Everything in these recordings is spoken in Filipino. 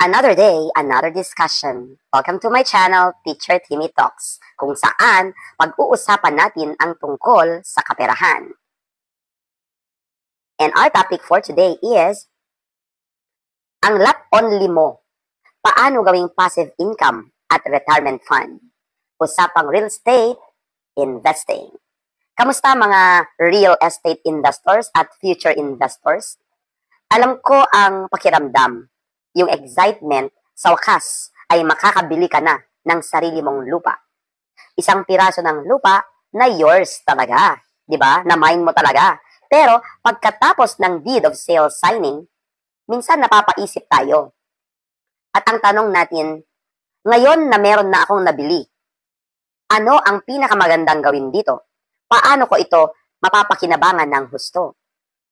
Another day, another discussion. Welcome to my channel, Teacher Timmy Talks, kung saan pag-uusapan natin ang tungkol sa kaperahan. And our topic for today is, ang lot only mo, paano gawing passive income at retirement fund? Usapang real estate investing. Kamusta mga real estate investors at future investors? Alam ko ang pakiramdam, yung excitement, sa wakas ay makakabili ka na ng sarili mong lupa. Isang piraso ng lupa na yours talaga, di ba? Na mine mo talaga. Pero pagkatapos ng deed of sale signing, minsan napapaisip tayo. At ang tanong natin, ngayon na meron na akong nabili, ano ang pinakamagandang gawin dito? Paano ko ito mapapakinabangan ng husto?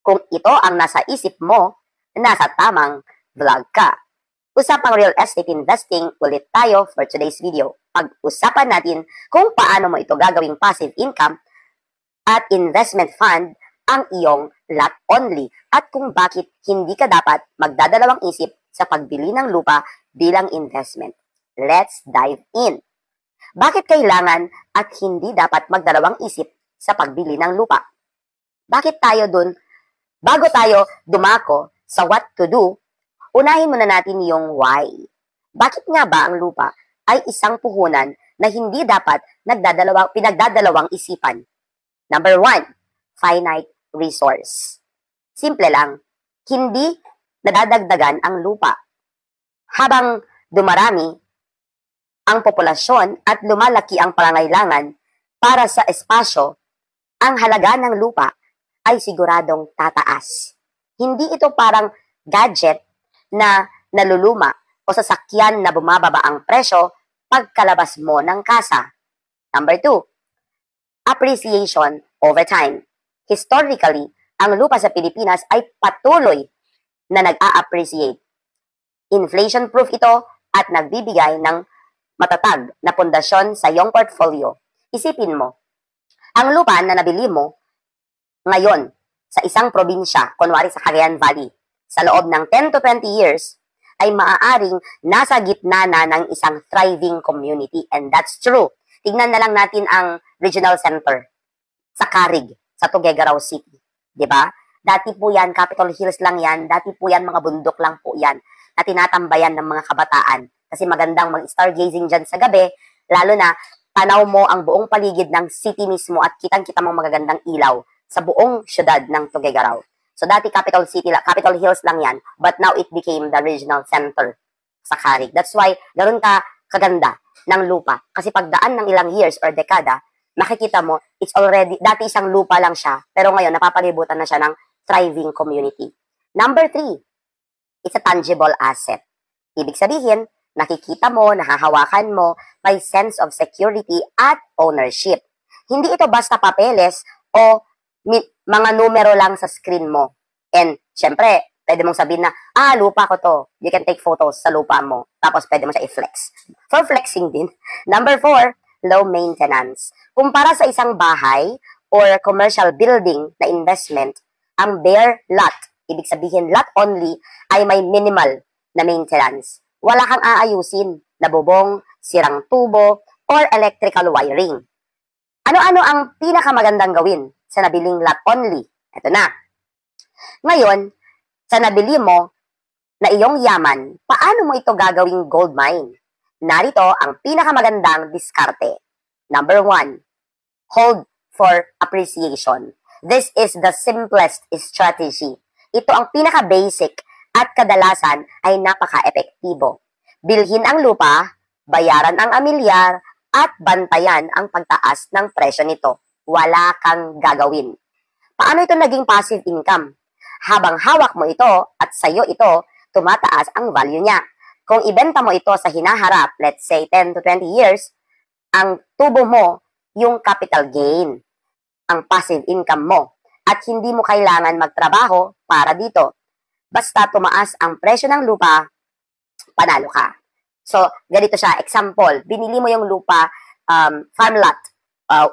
Kung ito ang nasa isip mo, nasa tamang vlog ka. Usapang real estate investing ulit tayo for today's video. Pag-usapan natin kung paano mo ito gagawing passive income at investment fund ang iyong lot only at kung bakit hindi ka dapat magdadalawang isip sa pagbili ng lupa bilang investment. Let's dive in. Bakit kailangan at hindi dapat magdalawang isip sa pagbili ng lupa? Bakit tayo dun? Bago tayo dumako sa what to do, unahin muna natin yung why. Bakit nga ba ang lupa ay isang puhunan na hindi dapat pinagdadalawang isipan? Number 1, finite resource. Simple lang, hindi nadadagdagan ang lupa. Habang dumarami ang populasyon at lumalaki ang pangangailangan para sa espasyo, ang halaga ng lupa ay siguradong tataas. Hindi ito parang gadget na naluluma o sasakyan na bumababa ang presyo pagkalabas mo ng kasa. Number 2, appreciation over time. Historically, ang lupa sa Pilipinas ay patuloy na nag-a-appreciate. Inflation-proof ito at nagbibigay ng matatag na pundasyon sa iyong portfolio. Isipin mo, ang lupa na nabili mo ngayon sa isang probinsya, kunwari sa Cagayan Valley, sa loob ng 10 to 20 years, ay maaaring nasa gitna na ng isang thriving community. And that's true. Tignan na lang natin ang regional center sa Carig, sa Tuguegarao City. Diba? Dati po yan, Capitol Hills lang yan. Dati po yan, mga bundok lang po yan na tinatambayan ng mga kabataan. Kasi magandang mag-stargazing dyan sa gabi, lalo na tanaw mo ang buong paligid ng city mismo at kitang-kita mo magagandang ilaw sa buong syudad ng Tuguegarao. So dati Capital Hills lang yan, but now it became the regional center sa Carig. That's why ganoon ka kaganda ng lupa. Kasi pagdaan ng ilang years or dekada, makikita mo, it's already, dati isang lupa lang siya, pero ngayon napapalibutan na siya ng thriving community. Number 3, it's a tangible asset. Ibig sabihin, nakikita mo, nahahawakan mo, may sense of security at ownership. Hindi ito basta papeles o mga numero lang sa screen mo. And, syempre, pwede mong sabihin na, lupa ko to. You can take photos sa lupa mo. Tapos, pwede mo siya i-flex. For flexing din. Number 4, low maintenance. Kumpara sa isang bahay or commercial building na investment, ang bare lot, ibig sabihin lot only, ay may minimal na maintenance. Wala kang aayusin na bubong, sirang tubo, or electrical wiring. Ano-ano ang pinakamagandang gawin sa nabiling lot only? Ito na. Ngayon, sa nabili mo na iyong yaman, paano mo ito gagawing gold mine? Narito ang pinakamagandang diskarte. Number 1, hold for appreciation. This is the simplest strategy. Ito ang pinaka-basic at kadalasan ay napaka-epektibo. Bilhin ang lupa, bayaran ang amilyar, at bantayan ang pagtaas ng presyo nito. Wala kang gagawin. Paano ito naging passive income? Habang hawak mo ito at sayo ito, tumataas ang value niya. Kung ibenta mo ito sa hinaharap, let's say 10 to 20 years, ang tubo mo, yung capital gain, ang passive income mo. At hindi mo kailangan magtrabaho para dito. Basta tumaas ang presyo ng lupa, panalo ka. So, ganito siya. Example, binili mo yung lupa, farm lot,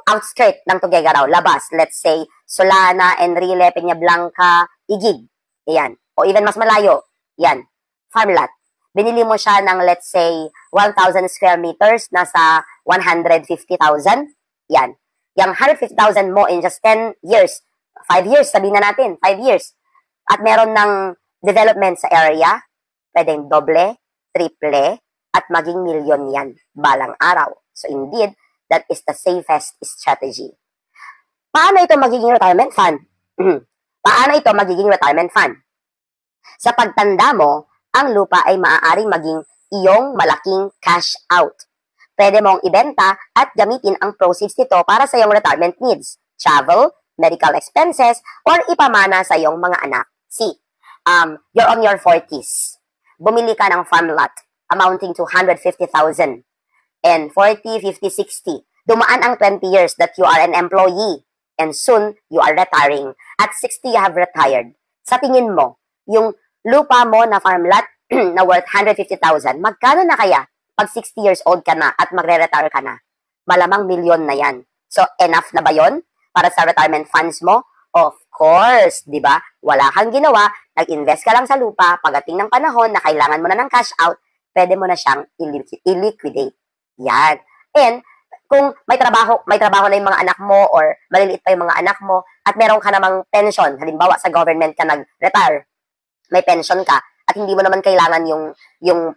outskirt ng Tuguegarao, labas. Let's say, Solana, Enrile, Peña Blanca, Igig. Yan. O even mas malayo. Yan. Farm lot. binili mo siya ng, let's say, 1,000 square meters, nasa 150,000. Yan. Yung 150,000 mo in just 10 years, 5 years, sabihin na natin, 5 years. At meron ng development sa area, pwedeng doble, triple, at maging milyon yan balang araw. So indeed, that is the safest strategy. Paano ito magiging retirement fund? Paano ito magiging retirement fund? Sa pagtanda mo, ang lupa ay maaaring maging iyong malaking cash out. Pwede mong ibenta at gamitin ang proceeds nito para sa iyong retirement needs, travel, medical expenses, or ipamana sa iyong mga anak. See, you're on your 40s. Bumili ka ng farm lot amounting to 150,000. And 40, 50, 60. Dumaan ang 20 years that you are an employee. And soon, you are retiring. At 60, you have retired. Sa tingin mo, yung lupa mo na farm lot na worth 150,000, magkano na kaya pag 60 years old ka na at magre-retire ka na? Malamang milyon na yan. So, enough na ba yon para sa retirement funds mo? Of course, di ba? Wala kang ginawa, nag-invest ka lang sa lupa, pagdating ng panahon na kailangan mo na ng cash out, pwede mo na siyang i-liquidate. Yan. And, kung may trabaho na yung mga anak mo or maliliit pa yung mga anak mo at meron ka namang pension, halimbawa sa government ka nag-retire, may pension ka at hindi mo naman kailangan yung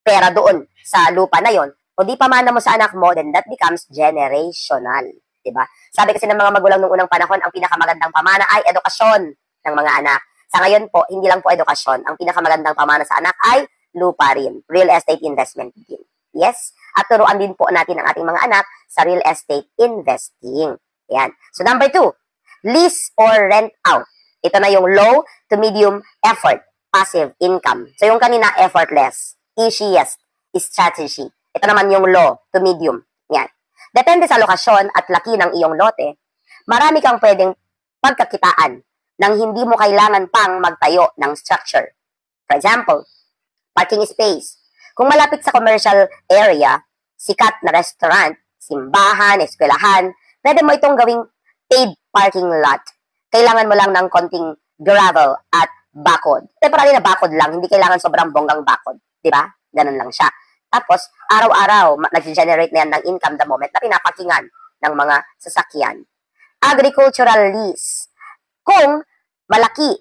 pera doon sa lupa na yon, o di pamana mo sa anak mo, then that becomes generational. Diba? Sabi kasi ng mga magulang nung unang panahon, ang pinakamagandang pamana ay edukasyon ng mga anak. Sa ngayon po, hindi lang po edukasyon. Ang pinakamagandang pamana sa anak ay lupa rin, real estate investment din. Yes? At turuan din po natin ang ating mga anak sa real estate investing. Yan. So number 2, lease or rent out. Ito na yung low to medium effort, passive income. So yung kanina, effortless, easiest strategy. Ito naman yung low to medium. Yan. Depende sa lokasyon at laki ng iyong lote, marami kang pwedeng pagkakitaan nang hindi mo kailangan pang magtayo ng structure. For example, parking space. Kung malapit sa commercial area, sikat na restaurant, simbahan, eskwelahan, pwede mo itong gawing paid parking lot. Kailangan mo lang ng konting gravel at bakod. Temporary na bakod lang, hindi kailangan sobrang bonggang bakod. Diba? Ganun lang siya. Tapos, araw-araw, nag-generate na yan ng income the moment na pinapakingan ng mga sasakyan. Agricultural lease. Kung malaki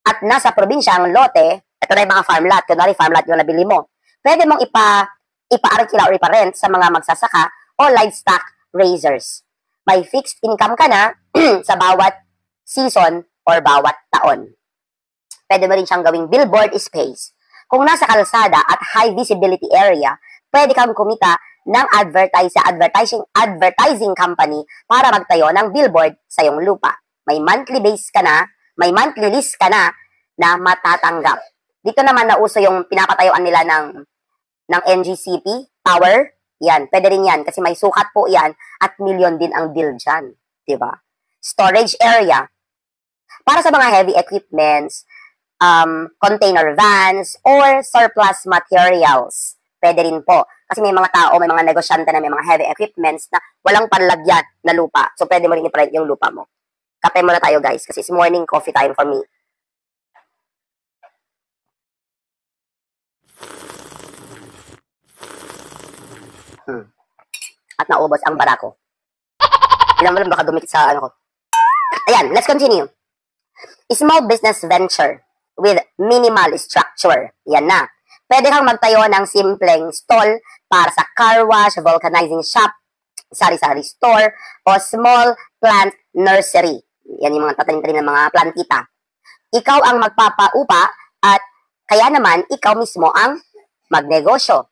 at nasa probinsya ang lote, ito na yung mga farm lot, kunwari farm lot yung nabili mo, pwede mong ipa-arkila or ipa-rent sa mga magsasaka o livestock raisers. May fixed income ka na sa bawat season or bawat taon. Pwede mo rin siyang gawing billboard space. Kung nasa kalsada at high visibility area, pwede kang kumita ng advertising company para magtayo ng billboard sa iyong lupa. May monthly base ka na, may monthly list ka na matatanggap. Dito naman nauso yung pinapatayuan nila ng NGCP, power. Yan, pwede rin yan kasi may sukat po yan at milyon din ang bill dyan. Diba? Storage area. Para sa mga heavy equipments, container vans, or surplus materials. Pwede rin po. Kasi may mga tao, may mga negosyante na may mga heavy equipments na walang panlagyan na lupa. So, pwede mo rin i-print yung lupa mo. Kape muna tayo, guys, kasi it's morning coffee time for me. At naubos ang barako. Ilan mo lang baka dumikit sa ano ko. Ayan, let's continue. Small business venture with minimal structure. Yan na. Pwede kang magtayo ng simpleng stall para sa car wash, vulcanizing shop, sari-sari store, o small plant nursery. Yan yung mga tatanim-tanim ng mga plantita. Ikaw ang magpapaupa at kaya naman ikaw mismo ang magnegosyo.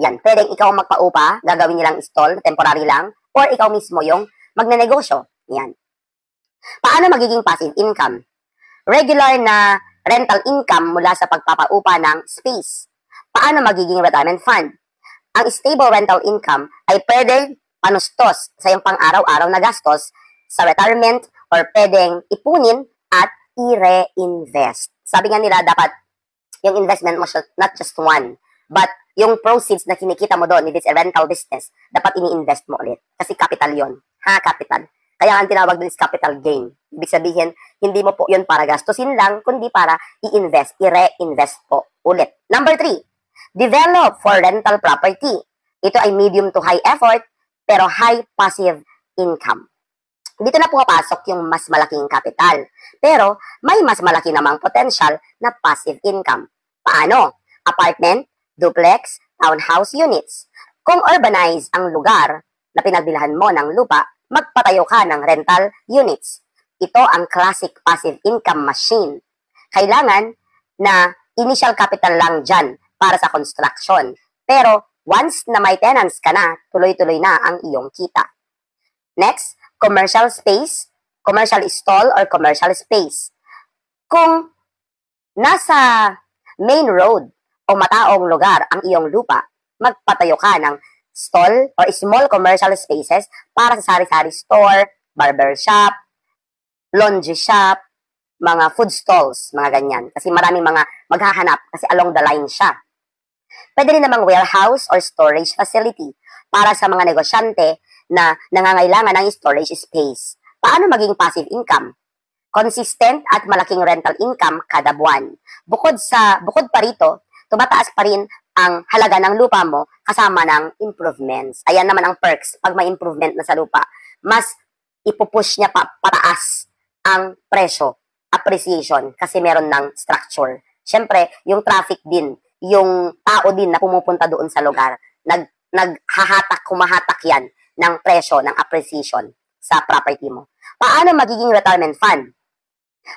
Yan, pwedeng ikaw ang magpaupa, gagawin nilang stall, temporary lang, or ikaw mismo yung magnenegosyo. Yan. Paano magiging passive income? Regular na rental income mula sa pagpapaupa ng space. Paano magiging retirement fund? Ang stable rental income ay pwedeng panustos sa iyong pang-araw-araw na gastos sa retirement or pwedeng ipunin at i-reinvest. Sabi nga nila, dapat yung investment mo not just one, but yung proceeds na kinikita mo doon, if it's a rental business, dapat ini-invest mo ulit. Kasi capital yon. Ha, capital. Kaya ang tinawag din is capital gain. Ibig sabihin, hindi mo po yun para gastusin lang, kundi para i-invest, i-reinvest po ulit. Number 3, develop for rental property. Ito ay medium to high effort, pero high passive income. Dito na pumapasok yung mas malaking capital. Pero may mas malaki namang potential na passive income. Paano? Apartment, duplex, townhouse units. Kung urbanize ang lugar na pinagbilhan mo ng lupa, magpatayo ka ng rental units. Ito ang classic passive income machine. Kailangan na initial capital lang dyan para sa construction. Pero once na may tenants ka na, tuloy-tuloy na ang iyong kita. Next, commercial space, commercial stall or commercial space. Kung nasa main road o mataong lugar ang iyong lupa, magpatayo ka ng stall or small commercial spaces para sa sari-sari store, barber shop, laundry shop, mga food stalls, mga ganyan. Kasi maraming mga maghahanap kasi along the line siya. Pwede rin namang warehouse or storage facility para sa mga negosyante na nangangailangan ng storage space. Paano maging passive income? Consistent at malaking rental income kada buwan. Bukod pa rito, tumataas pa rin ang halaga ng lupa mo kasama ng improvements. Ayan naman ang perks pag may improvement na sa lupa. Mas ipupush niya pataas ang presyo, appreciation, kasi meron ng structure. Siyempre, yung traffic din, yung tao din na pumupunta doon sa lugar, humahatak yan ng presyo, ng appreciation sa property mo. Paano magiging retirement fund?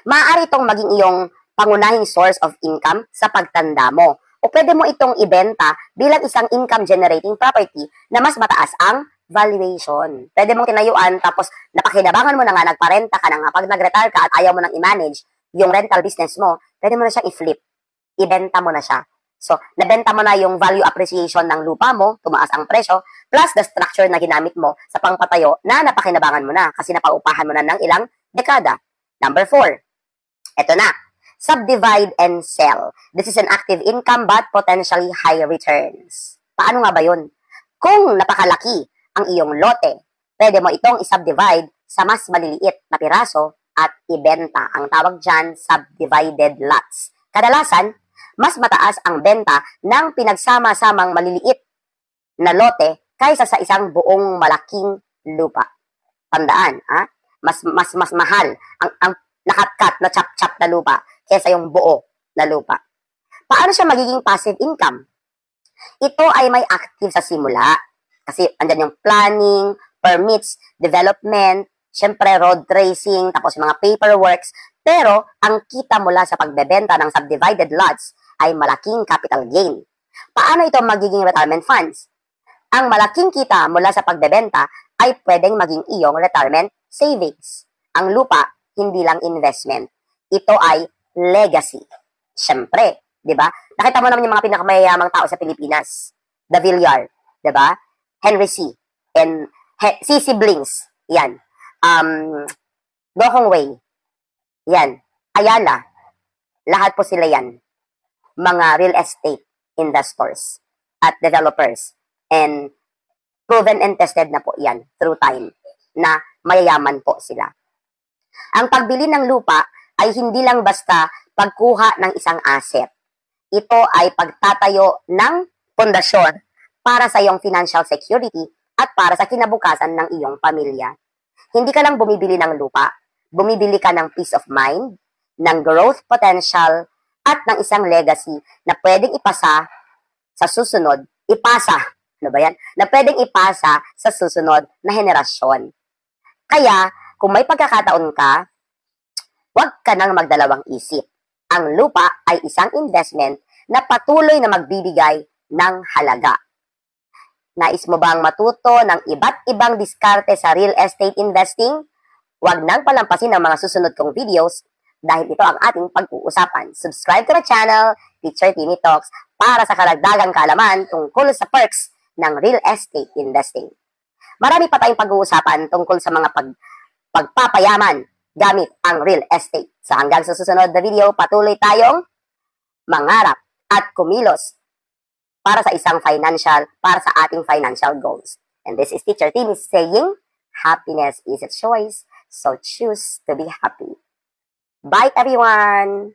Maaari itong maging iyong pangunahing source of income sa pagtanda mo. O pwede mo itong ibenta bilang isang income-generating property na mas mataas ang valuation. Pwede mong tinayuan tapos napakinabangan mo na nga, nagparenta ka na nga, pag nag-retire ka at ayaw mo nang i-manage yung rental business mo, pwede mo na siyang i-flip. Ibenta mo na siya. So, nabenta mo na yung value appreciation ng lupa mo, tumaas ang presyo, plus the structure na ginamit mo sa pangpatayo na napakinabangan mo na kasi napaupahan mo na ng ilang dekada. Number 4, eto na, subdivide and sell. This is an active income but potentially high returns. Paano nga ba yun? Kung napakalaki ang iyong lote, pwede mo itong i-subdivide sa mas maliliit na piraso at ibenta. Ang tawag dyan, subdivided lots. Kadalasan, mas mataas ang benta ng pinagsama-samang maliliit na lote kaysa sa isang buong malaking lupa. Tandaan, mas mahal ang nakat-cut na chop-chop na lupa kaysa yung buo na lupa. Paano siya magiging passive income? Ito ay may active sa simula. Kasi andyan yung planning, permits, development, syempre road tracing, tapos mga paperworks. Pero ang kita mula sa pagbebenta ng subdivided lots ay malaking capital gain. Paano ito magiging retirement funds? Ang malaking kita mula sa pagbebenta ay pwedeng maging iyong retirement savings. Ang lupa, hindi lang investment. Ito ay legacy. Siyempre, di ba? Nakita mo naman yung mga pinakamayayamang tao sa Pilipinas. The Villar, di ba? Henry C. And C. Siblings. Yan. Go Hong Wei. Yan. Ayala. Lahat po sila yan. Mga real estate investors at developers. And proven and tested na po yan through time na mayayaman po sila. Ang pagbili ng lupa ay hindi lang basta pagkuha ng isang asset. Ito ay pagtatayo ng pundasyon para sa iyong financial security at para sa kinabukasan ng iyong pamilya. Hindi ka lang bumibili ng lupa, bumibili ka ng peace of mind, ng growth potential, at ng isang legacy na pwedeng ipasa sa susunod, na pwedeng ipasa sa susunod na henerasyon. Kaya, kung may pagkakataon ka, huwag ka nang magdalawang isip. Ang lupa ay isang investment na patuloy na magbibigay ng halaga. Nais mo bang matuto ng iba't ibang diskarte sa real estate investing? Huwag nang palampasin ang mga susunod kong videos dahil ito ang ating pag-uusapan. Subscribe to the channel, Teacher Timmy Talks, para sa karagdagang kaalaman tungkol sa perks ng real estate investing. Marami pa tayong pag-uusapan tungkol sa mga pagpapayaman gamit ang real estate. So hanggang sa susunod na video, patuloy tayong mangarap at kumilos para sa ating financial goals. And this is Teacher Timmy saying, Happiness is a choice, so choose to be happy. Bye, everyone!